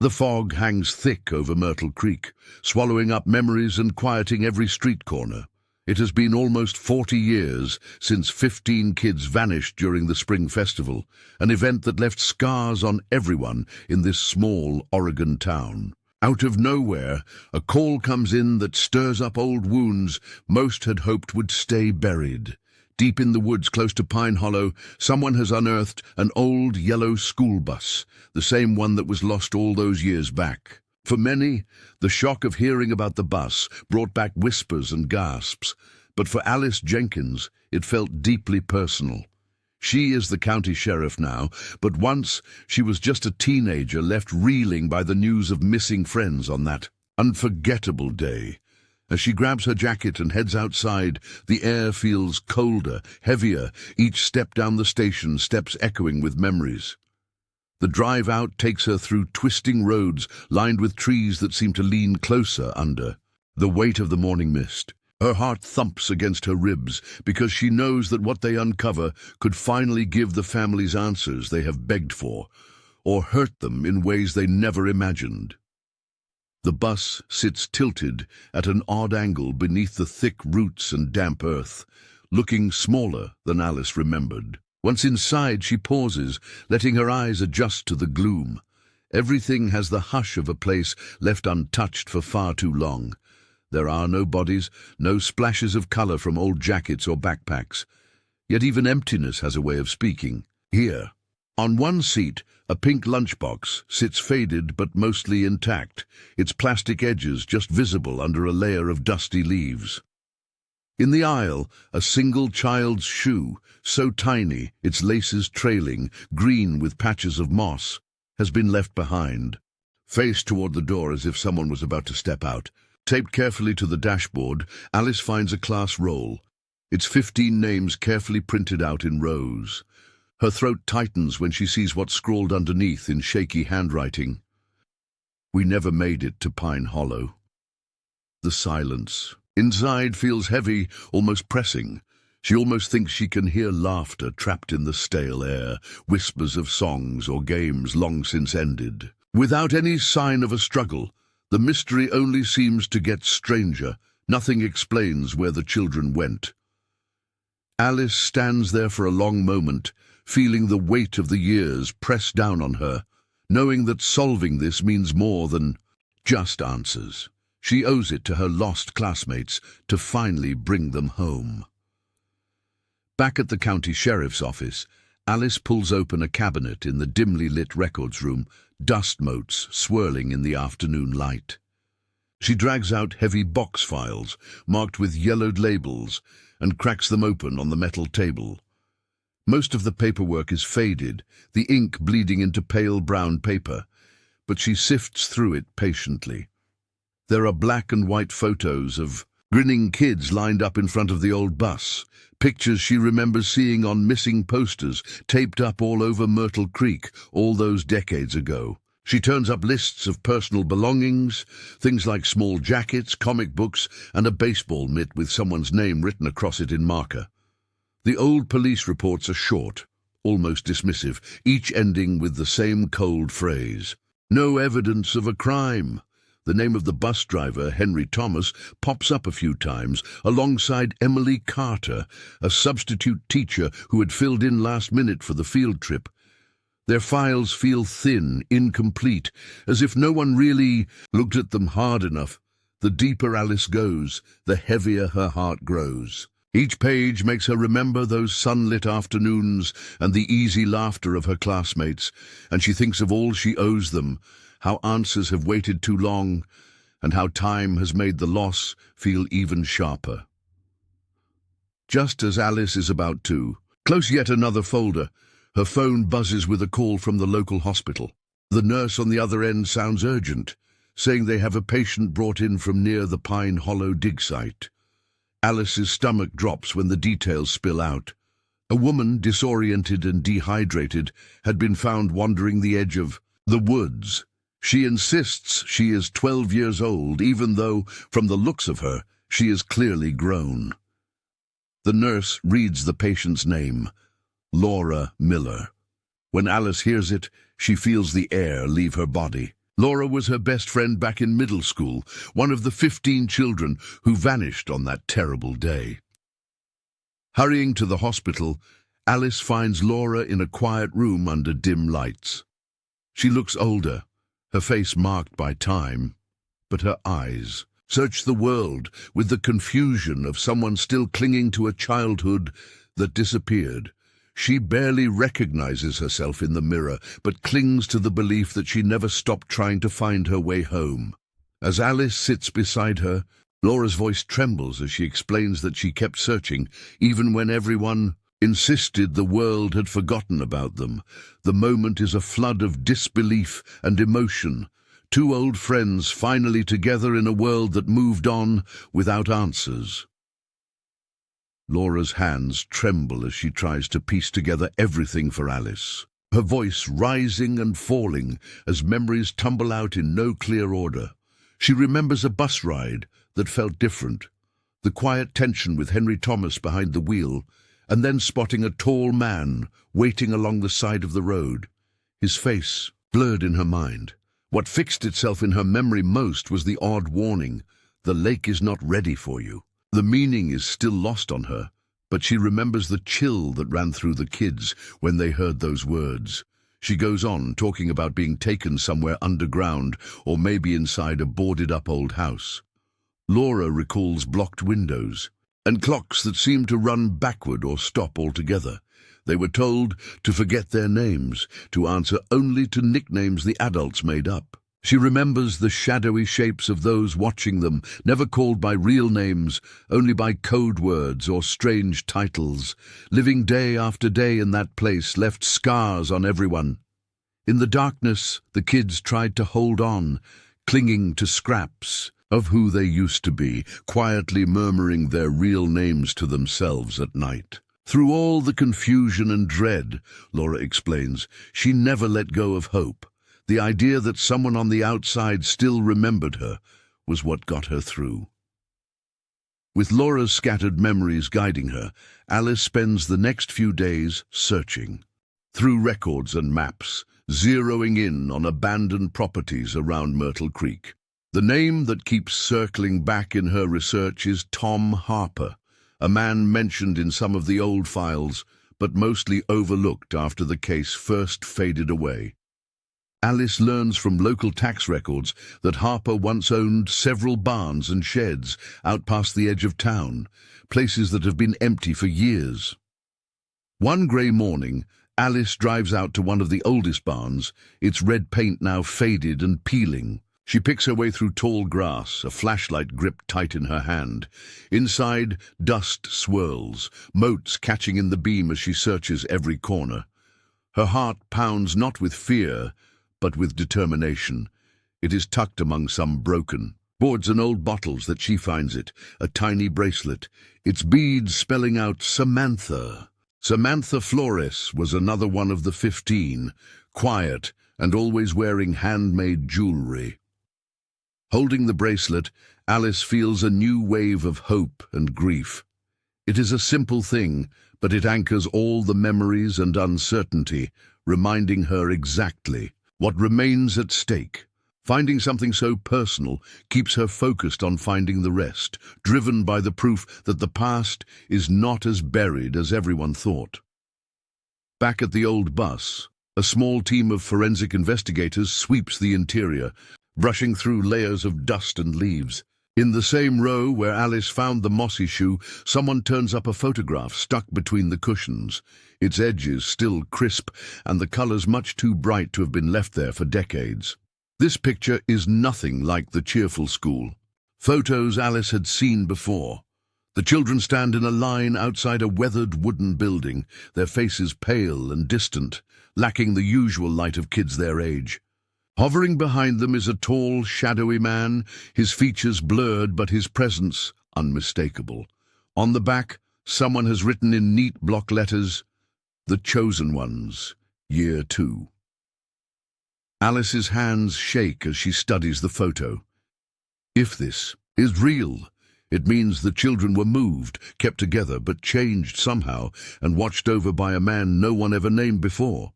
The fog hangs thick over Myrtle Creek, swallowing up memories and quieting every street corner. It has been almost 40 years since 15 kids vanished during the Spring Festival, an event that left scars on everyone in this small Oregon town. Out of nowhere, a call comes in that stirs up old wounds most had hoped would stay buried. Deep in the woods close to Pine Hollow, someone has unearthed an old yellow school bus, the same one that was lost all those years back. For many, the shock of hearing about the bus brought back whispers and gasps, but for Alice Jenkins, it felt deeply personal. She is the county sheriff now, but once she was just a teenager left reeling by the news of missing friends on that unforgettable day. As she grabs her jacket and heads outside, the air feels colder, heavier, each step down the station steps echoing with memories. The drive out takes her through twisting roads lined with trees that seem to lean closer under the weight of the morning mist. Her heart thumps against her ribs because she knows that what they uncover could finally give the families answers they have begged for, or hurt them in ways they never imagined. The bus sits tilted at an odd angle beneath the thick roots and damp earth, looking smaller than Alice remembered. Once inside, she pauses, letting her eyes adjust to the gloom. Everything has the hush of a place left untouched for far too long. There are no bodies, no splashes of color from old jackets or backpacks. Yet even emptiness has a way of speaking. Here, on one seat, a pink lunchbox sits faded but mostly intact, its plastic edges just visible under a layer of dusty leaves. In the aisle, a single child's shoe, so tiny its laces trailing, green with patches of moss, has been left behind. Faced toward the door as if someone was about to step out, taped carefully to the dashboard, Alice finds a class roll, its 15 names carefully printed out in rows. Her throat tightens when she sees what's scrawled underneath in shaky handwriting. We never made it to Pine Hollow. The silence inside feels heavy, almost pressing. She almost thinks she can hear laughter trapped in the stale air, whispers of songs or games long since ended. Without any sign of a struggle, the mystery only seems to get stranger. Nothing explains where the children went. Alice stands there for a long moment, feeling the weight of the years press down on her, knowing that solving this means more than just answers. She owes it to her lost classmates to finally bring them home. Back at the county sheriff's office, Alice pulls open a cabinet in the dimly lit records room, dust motes swirling in the afternoon light. She drags out heavy box files marked with yellowed labels and cracks them open on the metal table. Most of the paperwork is faded, the ink bleeding into pale brown paper, but she sifts through it patiently. There are black and white photos of grinning kids lined up in front of the old bus, pictures she remembers seeing on missing posters taped up all over Myrtle Creek all those decades ago. She turns up lists of personal belongings, things like small jackets, comic books, and a baseball mitt with someone's name written across it in marker. The old police reports are short, almost dismissive, each ending with the same cold phrase: "No evidence of a crime." The name of the bus driver, Henry Thomas, pops up a few times, alongside Emily Carter, a substitute teacher who had filled in last minute for the field trip. Their files feel thin, incomplete, as if no one really looked at them hard enough. The deeper Alice goes, the heavier her heart grows. Each page makes her remember those sunlit afternoons and the easy laughter of her classmates, and she thinks of all she owes them, how answers have waited too long, and how time has made the loss feel even sharper. Just as Alice is about to close yet another folder, her phone buzzes with a call from the local hospital. The nurse on the other end sounds urgent, saying they have a patient brought in from near the Pine Hollow dig site. Alice's stomach drops when the details spill out. A woman, disoriented and dehydrated, had been found wandering the edge of the woods. She insists she is 12 years old, even though, from the looks of her, she is clearly grown. The nurse reads the patient's name, Laura Miller. When Alice hears it, she feels the air leave her body. Laura was her best friend back in middle school, one of the 15 children who vanished on that terrible day. Hurrying to the hospital, Alice finds Laura in a quiet room under dim lights. She looks older, her face marked by time, but her eyes search the world with the confusion of someone still clinging to a childhood that disappeared. She barely recognizes herself in the mirror, but clings to the belief that she never stopped trying to find her way home. As Alice sits beside her, Laura's voice trembles as she explains that she kept searching, even when everyone insisted the world had forgotten about them. The moment is a flood of disbelief and emotion. Two old friends finally together in a world that moved on without answers. Laura's hands tremble as she tries to piece together everything for Alice, her voice rising and falling as memories tumble out in no clear order. She remembers a bus ride that felt different, the quiet tension with Henry Thomas behind the wheel, and then spotting a tall man waiting along the side of the road, his face blurred in her mind. What fixed itself in her memory most was the odd warning, "The lake is not ready for you." The meaning is still lost on her, but she remembers the chill that ran through the kids when they heard those words. She goes on, talking about being taken somewhere underground or maybe inside a boarded-up old house. Laura recalls blocked windows and clocks that seemed to run backward or stop altogether. They were told to forget their names, to answer only to nicknames the adults made up. She remembers the shadowy shapes of those watching them, never called by real names, only by code words or strange titles. Living day after day in that place left scars on everyone. In the darkness, the kids tried to hold on, clinging to scraps of who they used to be, quietly murmuring their real names to themselves at night. Through all the confusion and dread, Laura explains, she never let go of hope. The idea that someone on the outside still remembered her was what got her through. With Laura's scattered memories guiding her, Alice spends the next few days searching. Through records and maps, zeroing in on abandoned properties around Myrtle Creek. The name that keeps circling back in her research is Tom Harper, a man mentioned in some of the old files, but mostly overlooked after the case first faded away. Alice learns from local tax records that Harper once owned several barns and sheds out past the edge of town, places that have been empty for years. One grey morning, Alice drives out to one of the oldest barns, its red paint now faded and peeling. She picks her way through tall grass, a flashlight gripped tight in her hand. Inside, dust swirls, motes catching in the beam as she searches every corner. Her heart pounds not with fear, but with determination. It is tucked among some broken boards and old bottles that she finds it, a tiny bracelet, its beads spelling out Samantha. Samantha Flores was another one of the 15, quiet and always wearing handmade jewelry. Holding the bracelet, Alice feels a new wave of hope and grief. It is a simple thing, but it anchors all the memories and uncertainty, reminding her exactly what remains at stake. Finding something so personal keeps her focused on finding the rest, driven by the proof that the past is not as buried as everyone thought. Back at the old bus, a small team of forensic investigators sweeps the interior, brushing through layers of dust and leaves. In the same row where Alice found the mossy shoe, someone turns up a photograph stuck between the cushions, its edges still crisp and the colors much too bright to have been left there for decades. This picture is nothing like the cheerful school photos Alice had seen before. The children stand in a line outside a weathered wooden building, their faces pale and distant, lacking the usual light of kids their age. Hovering behind them is a tall, shadowy man, his features blurred but his presence unmistakable. On the back, someone has written in neat block letters, "The Chosen Ones, Year 2. Alice's hands shake as she studies the photo. If this is real, it means the children were moved, kept together, but changed somehow, and watched over by a man no one ever named before.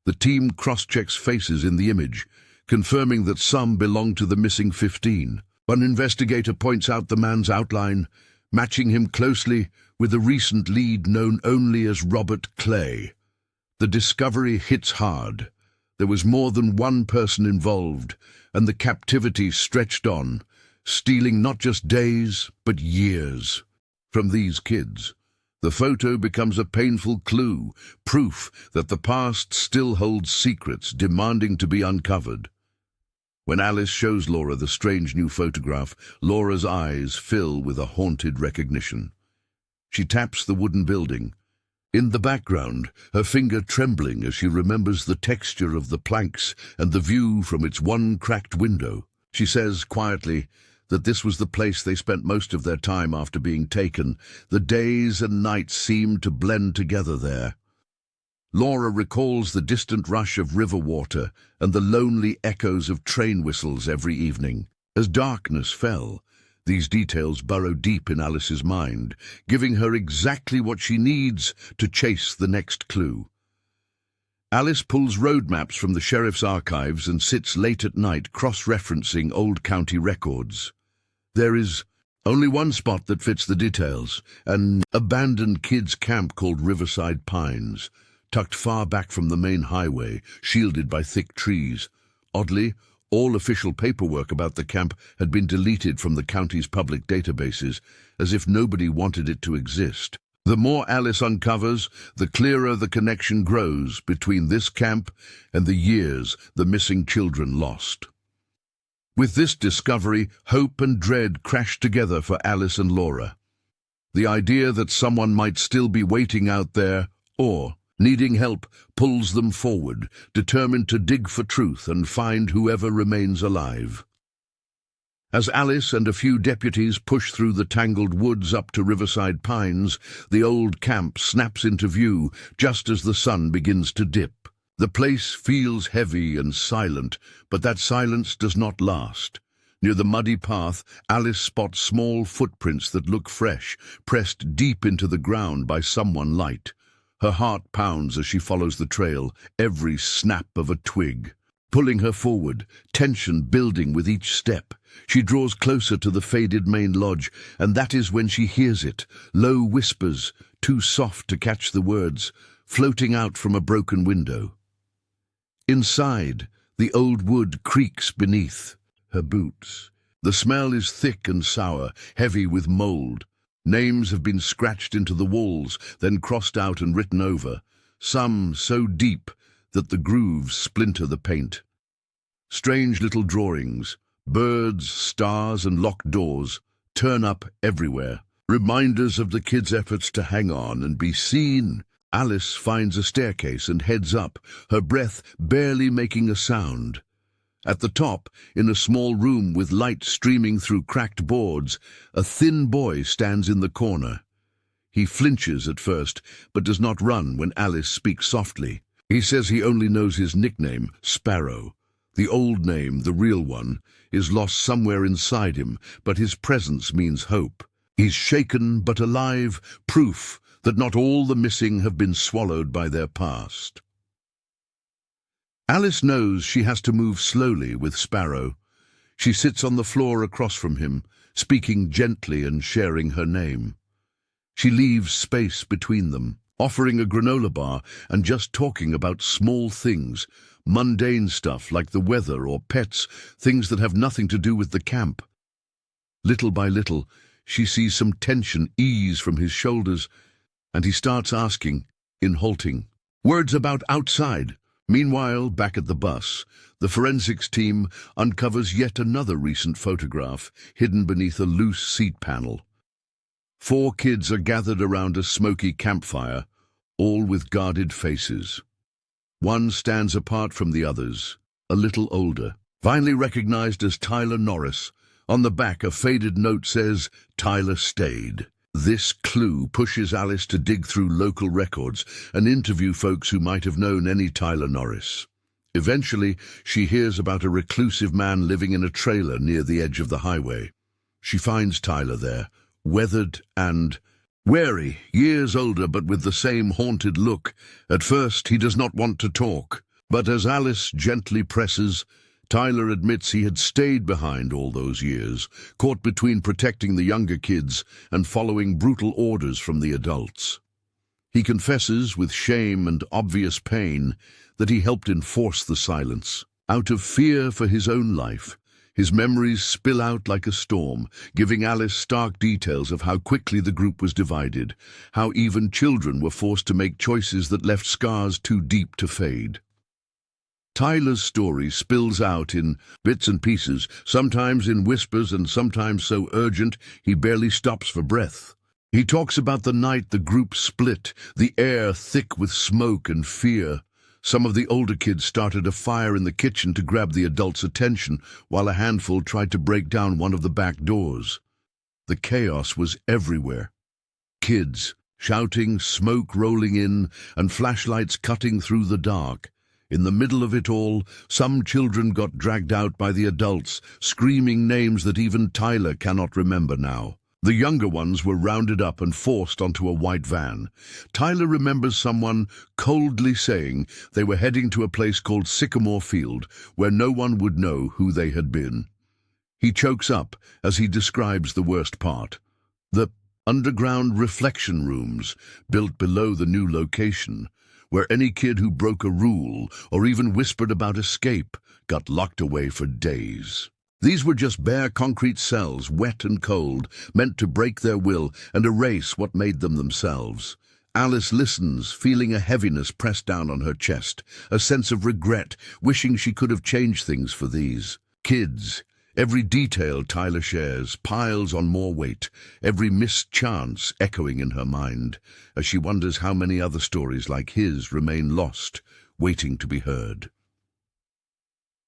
The team cross-checks faces in the image, confirming that some belong to the missing 15. One investigator points out the man's outline, matching him closely with a recent lead known only as Robert Clay. The discovery hits hard. There was more than one person involved, and the captivity stretched on, stealing not just days, but years from these kids. The photo becomes a painful clue, proof that the past still holds secrets demanding to be uncovered. When Alice shows Laura the strange new photograph, Laura's eyes fill with a haunted recognition. She taps the wooden building. In the background, her finger trembling as she remembers the texture of the planks and the view from its one cracked window. She says quietly that this was the place they spent most of their time after being taken. The days and nights seemed to blend together there. Laura recalls the distant rush of river water and the lonely echoes of train whistles every evening. As darkness fell, these details burrow deep in Alice's mind, giving her exactly what she needs to chase the next clue. Alice pulls road maps from the sheriff's archives and sits late at night cross-referencing old county records. There is only one spot that fits the details, an abandoned kids' camp called Riverside Pines, tucked far back from the main highway, shielded by thick trees. Oddly, all official paperwork about the camp had been deleted from the county's public databases, as if nobody wanted it to exist. The more Alice uncovers, the clearer the connection grows between this camp and the years the missing children lost. With this discovery, hope and dread crash together for Alice and Laura. The idea that someone might still be waiting out there, or needing help, pulls them forward, determined to dig for truth and find whoever remains alive. As Alice and a few deputies push through the tangled woods up to Riverside Pines, the old camp snaps into view just as the sun begins to dip. The place feels heavy and silent, but that silence does not last. Near the muddy path, Alice spots small footprints that look fresh, pressed deep into the ground by someone light. Her heart pounds as she follows the trail, every snap of a twig, pulling her forward, tension building with each step. She draws closer to the faded main lodge, and that is when she hears it, low whispers, too soft to catch the words, floating out from a broken window. Inside, the old wood creaks beneath her boots. The smell is thick and sour, heavy with mold. Names have been scratched into the walls, then crossed out and written over, some so deep that the grooves splinter the paint. Strange little drawings, birds, stars, and locked doors turn up everywhere, reminders of the kids' efforts to hang on and be seen. Alice finds a staircase and heads up, her breath barely making a sound. At the top, in a small room with light streaming through cracked boards, a thin boy stands in the corner. He flinches at first, but does not run when Alice speaks softly. He says he only knows his nickname, Sparrow. The old name, the real one, is lost somewhere inside him, but his presence means hope. He's shaken but alive, proof that not all the missing have been swallowed by their past. Alice knows she has to move slowly with Sparrow. She sits on the floor across from him, speaking gently and sharing her name. She leaves space between them, offering a granola bar and just talking about small things, mundane stuff like the weather or pets, things that have nothing to do with the camp. Little by little, she sees some tension ease from his shoulders, and he starts asking, in halting, words about outside. Meanwhile, back at the bus, the forensics team uncovers yet another recent photograph hidden beneath a loose seat panel. 4 kids are gathered around a smoky campfire, all with guarded faces. One stands apart from the others, a little older, finally recognized as Tyler Norris. On the back, a faded note says, "Tyler stayed." This clue pushes Alice to dig through local records and interview folks who might have known any Tyler Norris. Eventually, she hears about a reclusive man living in a trailer near the edge of the highway. She finds Tyler there, weathered and wary, years older but with the same haunted look. At first, he does not want to talk, but as Alice gently presses, Tyler admits he had stayed behind all those years, caught between protecting the younger kids and following brutal orders from the adults. He confesses, with shame and obvious pain, that he helped enforce the silence. Out of fear for his own life, his memories spill out like a storm, giving Alice stark details of how quickly the group was divided, how even children were forced to make choices that left scars too deep to fade. Tyler's story spills out in bits and pieces, sometimes in whispers and sometimes so urgent he barely stops for breath. He talks about the night the group split, the air thick with smoke and fear. Some of the older kids started a fire in the kitchen to grab the adults' attention, while a handful tried to break down one of the back doors. The chaos was everywhere. Kids shouting, smoke rolling in, and flashlights cutting through the dark. In the middle of it all, some children got dragged out by the adults, screaming names that even Tyler cannot remember now. The younger ones were rounded up and forced onto a white van. Tyler remembers someone coldly saying they were heading to a place called Sycamore Field, where no one would know who they had been. He chokes up as he describes the worst part. The underground reflection rooms built below the new location, where any kid who broke a rule or even whispered about escape got locked away for days. These were just bare concrete cells, wet and cold, meant to break their will and erase what made them themselves. Alice listens, feeling a heaviness pressed down on her chest, a sense of regret, wishing she could have changed things for these kids. Every detail Tyler shares piles on more weight, every missed chance echoing in her mind, as she wonders how many other stories like his remain lost, waiting to be heard.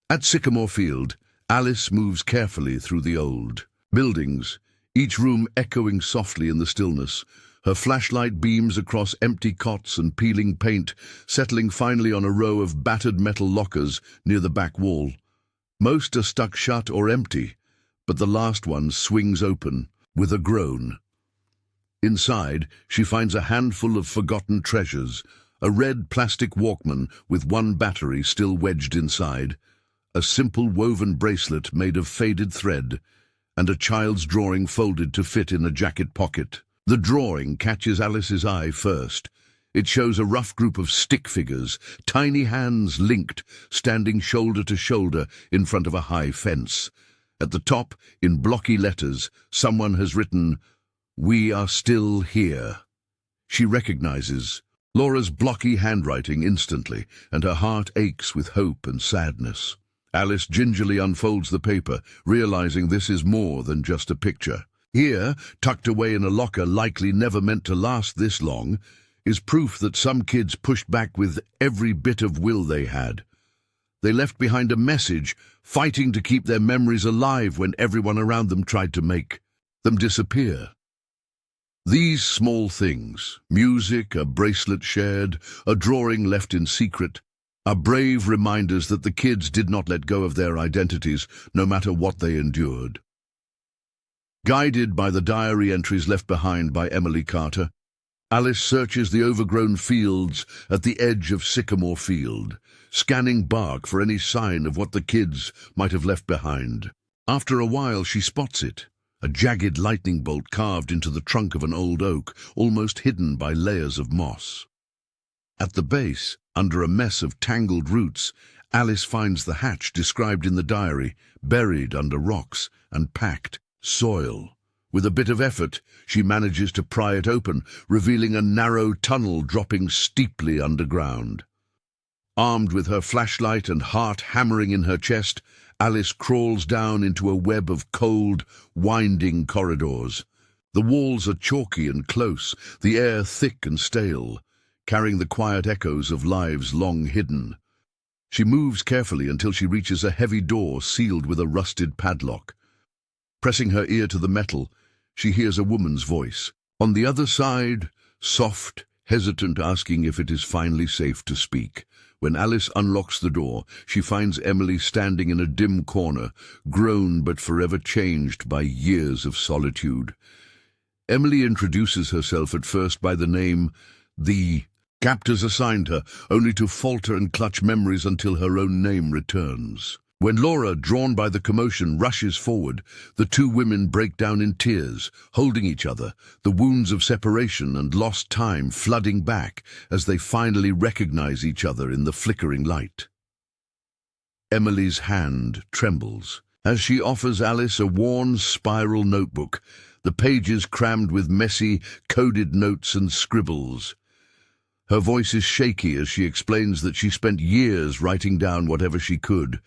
At Sycamore Field, Alice moves carefully through the old buildings, each room echoing softly in the stillness. Her flashlight beams across empty cots and peeling paint, settling finally on a row of battered metal lockers near the back wall. Most are stuck shut or empty, but the last one swings open with a groan. Inside, she finds a handful of forgotten treasures, a red plastic Walkman with one battery still wedged inside, a simple woven bracelet made of faded thread, and a child's drawing folded to fit in a jacket pocket. The drawing catches Alice's eye first. It shows a rough group of stick figures, tiny hands linked, standing shoulder to shoulder in front of a high fence. At the top, in blocky letters, someone has written, "We are still here." She recognizes Laura's blocky handwriting instantly, and her heart aches with hope and sadness. Alice gingerly unfolds the paper, realizing this is more than just a picture. Here, tucked away in a locker likely never meant to last this long, is proof that some kids pushed back with every bit of will they had. They left behind a message, fighting to keep their memories alive when everyone around them tried to make them disappear. These small things, music, a bracelet shared, a drawing left in secret, are brave reminders that the kids did not let go of their identities, no matter what they endured. Guided by the diary entries left behind by Emily Carter, Alice searches the overgrown fields at the edge of Sycamore Field, scanning bark for any sign of what the kids might have left behind. After a while, she spots it, a jagged lightning bolt carved into the trunk of an old oak, almost hidden by layers of moss. At the base, under a mess of tangled roots, Alice finds the hatch described in the diary, buried under rocks and packed soil. With a bit of effort, she manages to pry it open, revealing a narrow tunnel dropping steeply underground. Armed with her flashlight and heart hammering in her chest, Alice crawls down into a web of cold, winding corridors. The walls are chalky and close, the air thick and stale, carrying the quiet echoes of lives long hidden. She moves carefully until she reaches a heavy door sealed with a rusted padlock. Pressing her ear to the metal, she hears a woman's voice. On the other side, soft, hesitant, asking if it is finally safe to speak. When Alice unlocks the door, she finds Emily standing in a dim corner, grown but forever changed by years of solitude. Emily introduces herself at first by the name the captors assigned her, only to falter and clutch memories until her own name returns. When Laura, drawn by the commotion, rushes forward, the two women break down in tears, holding each other, the wounds of separation and lost time flooding back as they finally recognize each other in the flickering light. Emily's hand trembles as she offers Alice a worn spiral notebook, the pages crammed with messy, coded notes and scribbles. Her voice is shaky as she explains that she spent years writing down whatever she could.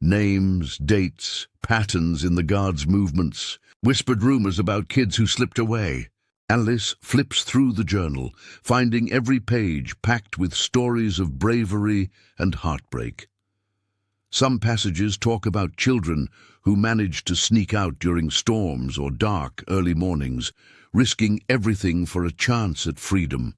Names, dates, patterns in the guards' movements, whispered rumors about kids who slipped away. Alice flips through the journal, finding every page packed with stories of bravery and heartbreak. Some passages talk about children who managed to sneak out during storms or dark, early mornings, risking everything for a chance at freedom.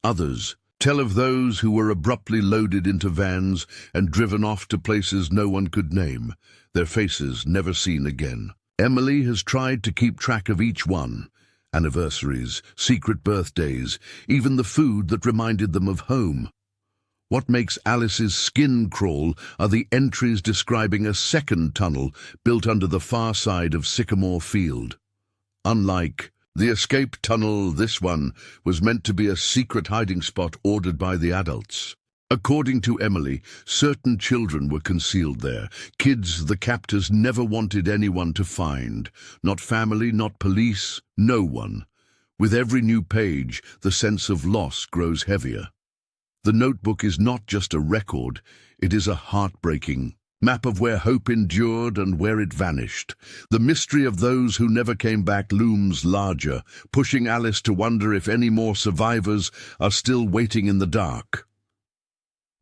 Others tell of those who were abruptly loaded into vans and driven off to places no one could name, their faces never seen again. Emily has tried to keep track of each one: anniversaries, secret birthdays, even the food that reminded them of home. What makes Alice's skin crawl are the entries describing a second tunnel built under the far side of Sycamore Field. Unlike the escape tunnel, this one was meant to be a secret hiding spot ordered by the adults. According to Emily, certain children were concealed there, kids the captors never wanted anyone to find. Not family, not police, no one. With every new page, the sense of loss grows heavier. The notebook is not just a record, it is a heartbreaking map of where hope endured and where it vanished. The mystery of those who never came back looms larger, pushing Alice to wonder if any more survivors are still waiting in the dark.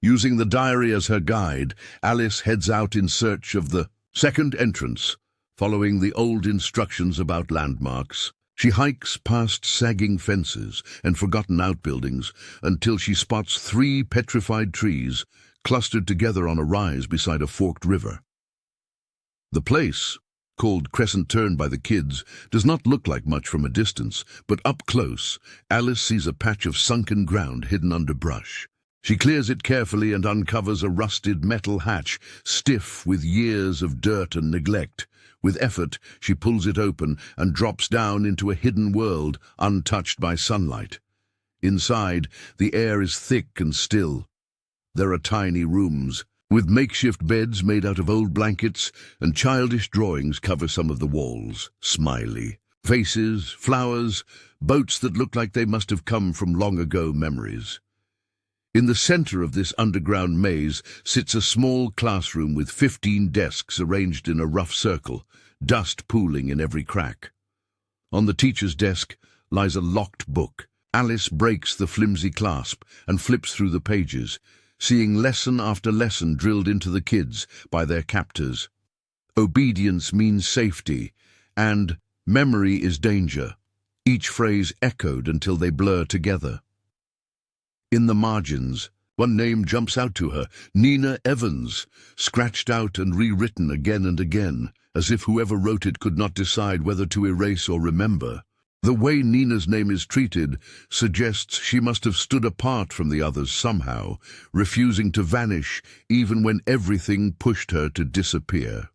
Using the diary as her guide, Alice heads out in search of the second entrance, following the old instructions about landmarks. She hikes past sagging fences and forgotten outbuildings until she spots 3 petrified trees clustered together on a rise beside a forked river. The place, called Crescent Turn by the kids, does not look like much from a distance, but up close, Alice sees a patch of sunken ground hidden under brush. She clears it carefully and uncovers a rusted metal hatch, stiff with years of dirt and neglect. With effort, she pulls it open and drops down into a hidden world untouched by sunlight. Inside, the air is thick and still. There are tiny rooms, with makeshift beds made out of old blankets, and childish drawings cover some of the walls. Smiley faces, flowers, boats that look like they must have come from long-ago memories. In the center of this underground maze sits a small classroom with 15 desks arranged in a rough circle, dust pooling in every crack. On the teacher's desk lies a locked book. Alice breaks the flimsy clasp and flips through the pages, seeing lesson after lesson drilled into the kids by their captors. Obedience means safety, and memory is danger. Each phrase echoed until they blur together. In the margins, one name jumps out to her: Nina Evans, scratched out and rewritten again and again, as if whoever wrote it could not decide whether to erase or remember. The way Nina's name is treated suggests she must have stood apart from the others somehow, refusing to vanish even when everything pushed her to disappear.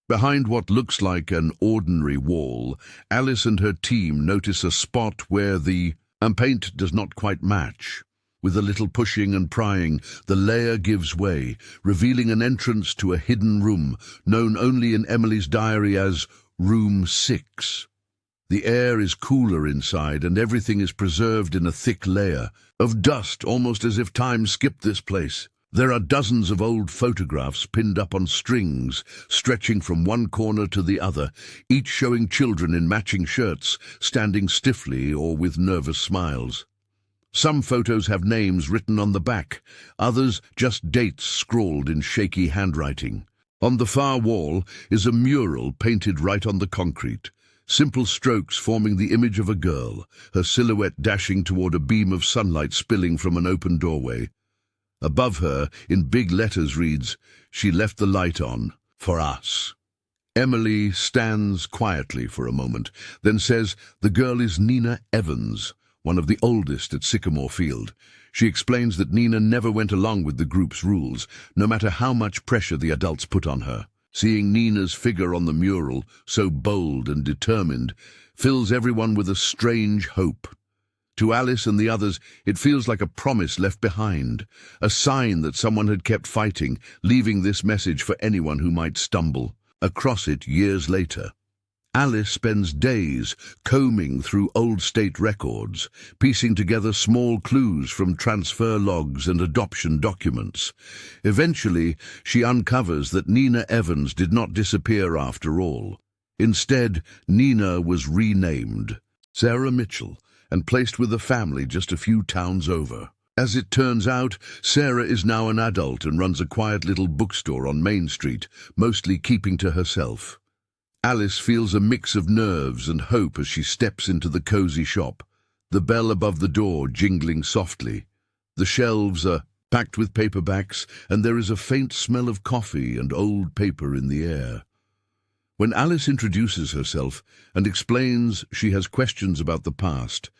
Behind what looks like an ordinary wall, Alice and her team notice a spot where the paint does not quite match. With a little pushing and prying, the layer gives way, revealing an entrance to a hidden room, known only in Emily's diary as Room 6. The air is cooler inside, and everything is preserved in a thick layer of dust, almost as if time skipped this place. There are dozens of old photographs pinned up on strings, stretching from one corner to the other, each showing children in matching shirts, standing stiffly or with nervous smiles. Some photos have names written on the back, others just dates scrawled in shaky handwriting. On the far wall is a mural painted right on the concrete, simple strokes forming the image of a girl, her silhouette dashing toward a beam of sunlight spilling from an open doorway. Above her, in big letters, reads, "She left the light on, for us." Emily stands quietly for a moment, then says, "The girl is Nina Evans, one of the oldest at Sycamore Field. She explains that Nina never went along with the group's rules, no matter how much pressure the adults put on her. Seeing Nina's figure on the mural, so bold and determined, fills everyone with a strange hope. To Alice and the others, it feels like a promise left behind, a sign that someone had kept fighting, leaving this message for anyone who might stumble across it years later. Alice spends days combing through old state records, piecing together small clues from transfer logs and adoption documents. Eventually, she uncovers that Nina Evans did not disappear after all. Instead, Nina was renamed Sarah Mitchell and placed with a family just a few towns over. As it turns out, Sarah is now an adult and runs a quiet little bookstore on Main Street, mostly keeping to herself. Alice feels a mix of nerves and hope as she steps into the cozy shop, the bell above the door jingling softly. The shelves are packed with paperbacks, and there is a faint smell of coffee and old paper in the air. When Alice introduces herself and explains she has questions about the past,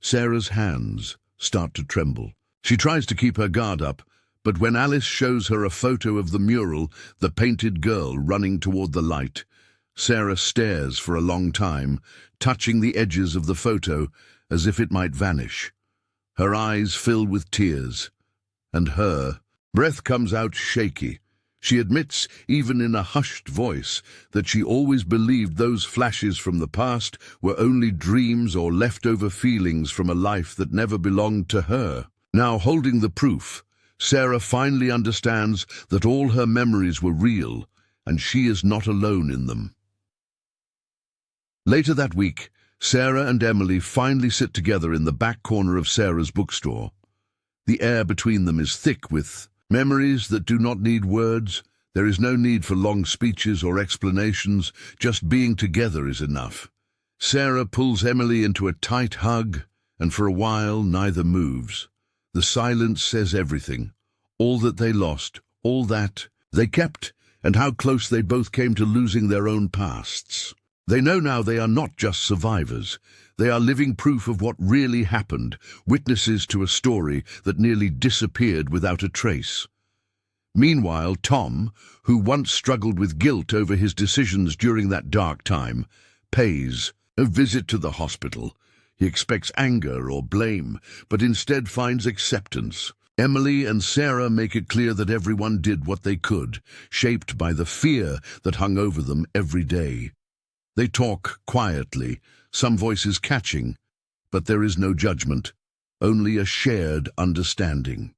Sarah's hands start to tremble. She tries to keep her guard up, but when Alice shows her a photo of the mural, the painted girl running toward the light, Sarah stares for a long time, touching the edges of the photo as if it might vanish. Her eyes fill with tears, and her breath comes out shaky. She admits, even in a hushed voice, that she always believed those flashes from the past were only dreams or leftover feelings from a life that never belonged to her. Now, holding the proof, Sarah finally understands that all her memories were real, and she is not alone in them. Later that week, Sarah and Emily finally sit together in the back corner of Sarah's bookstore. The air between them is thick with memories that do not need words. There is no need for long speeches or explanations, just being together is enough. Sarah pulls Emily into a tight hug, and for a while neither moves. The silence says everything. All that they lost, all that they kept, and how close they both came to losing their own pasts. They know now they are not just survivors. They are living proof of what really happened, witnesses to a story that nearly disappeared without a trace. Meanwhile, Tom, who once struggled with guilt over his decisions during that dark time, pays a visit to the hospital. He expects anger or blame, but instead finds acceptance. Emily and Sarah make it clear that everyone did what they could, shaped by the fear that hung over them every day. They talk quietly, some voices catching, but there is no judgment, only a shared understanding.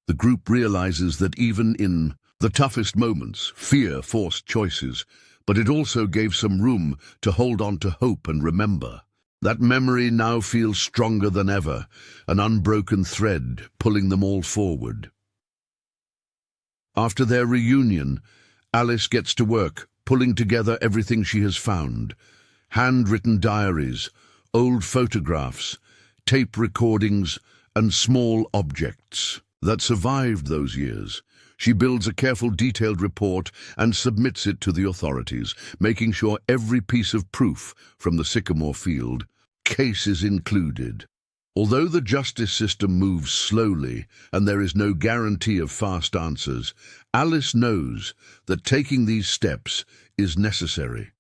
The group realizes that even in the toughest moments, fear forced choices, but it also gave some room to hold on to hope and remember. That memory now feels stronger than ever, an unbroken thread pulling them all forward. After their reunion, Alice gets to work, pulling together everything she has found. Handwritten diaries, old photographs, tape recordings, and small objects that survived those years. She builds a careful, detailed report and submits it to the authorities, making sure every piece of proof from the Sycamore Field case is included. Although the justice system moves slowly and there is no guarantee of fast answers, Alice knows that taking these steps is necessary.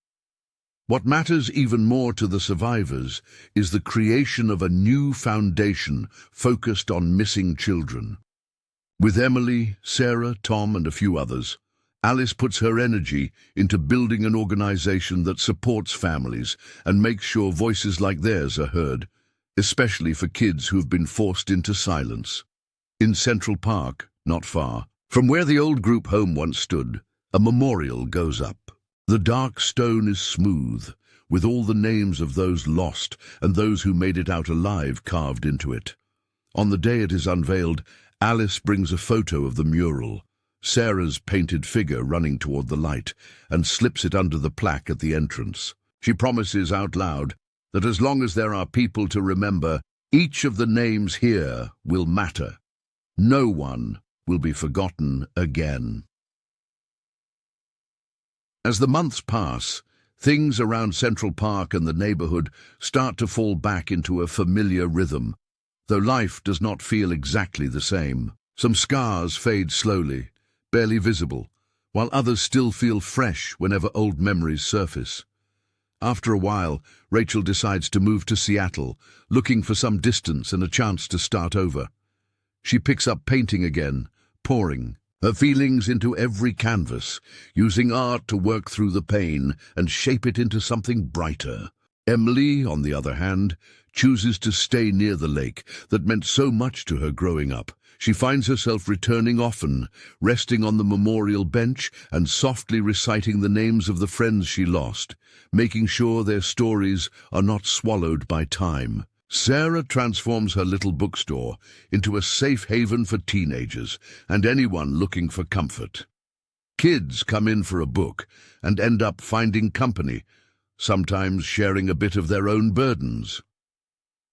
What matters even more to the survivors is the creation of a new foundation focused on missing children. With Emily, Sarah, Tom, and a few others, Alice puts her energy into building an organization that supports families and makes sure voices like theirs are heard, especially for kids who have been forced into silence. In Central Park, not far from where the old group home once stood, a memorial goes up. The dark stone is smooth, with all the names of those lost and those who made it out alive carved into it. On the day it is unveiled, Alice brings a photo of the mural, Sarah's painted figure running toward the light, and slips it under the plaque at the entrance. She promises out loud that as long as there are people to remember, each of the names here will matter. No one will be forgotten again. As the months pass, Things around Central Park and the neighborhood start to fall back into a familiar rhythm, though life does not feel exactly the same. Some scars fade slowly, barely visible, while others still feel fresh whenever old memories surface. After a while, Rachel decides to move to Seattle, looking for some distance and a chance to start over. She picks up painting again, pouring her feelings into every canvas, using art to work through the pain and shape it into something brighter. Emily, on the other hand, chooses to stay near the lake that meant so much to her growing up. She finds herself returning often, resting on the memorial bench and softly reciting the names of the friends she lost, making sure their stories are not swallowed by time. Sarah transforms her little bookstore into a safe haven for teenagers and anyone looking for comfort. Kids come in for a book and end up finding company, sometimes sharing a bit of their own burdens.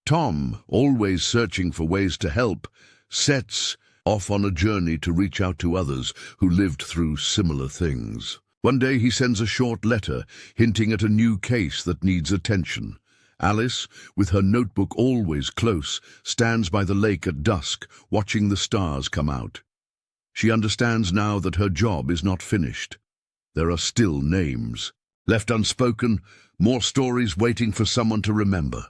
Tom, always searching for ways to help, sets off on a journey to reach out to others who lived through similar things. One day he sends a short letter hinting at a new case that needs attention. Alice, with her notebook always close, stands by the lake at dusk, watching the stars come out. She understands now that her job is not finished. There are still names left unspoken, more stories waiting for someone to remember.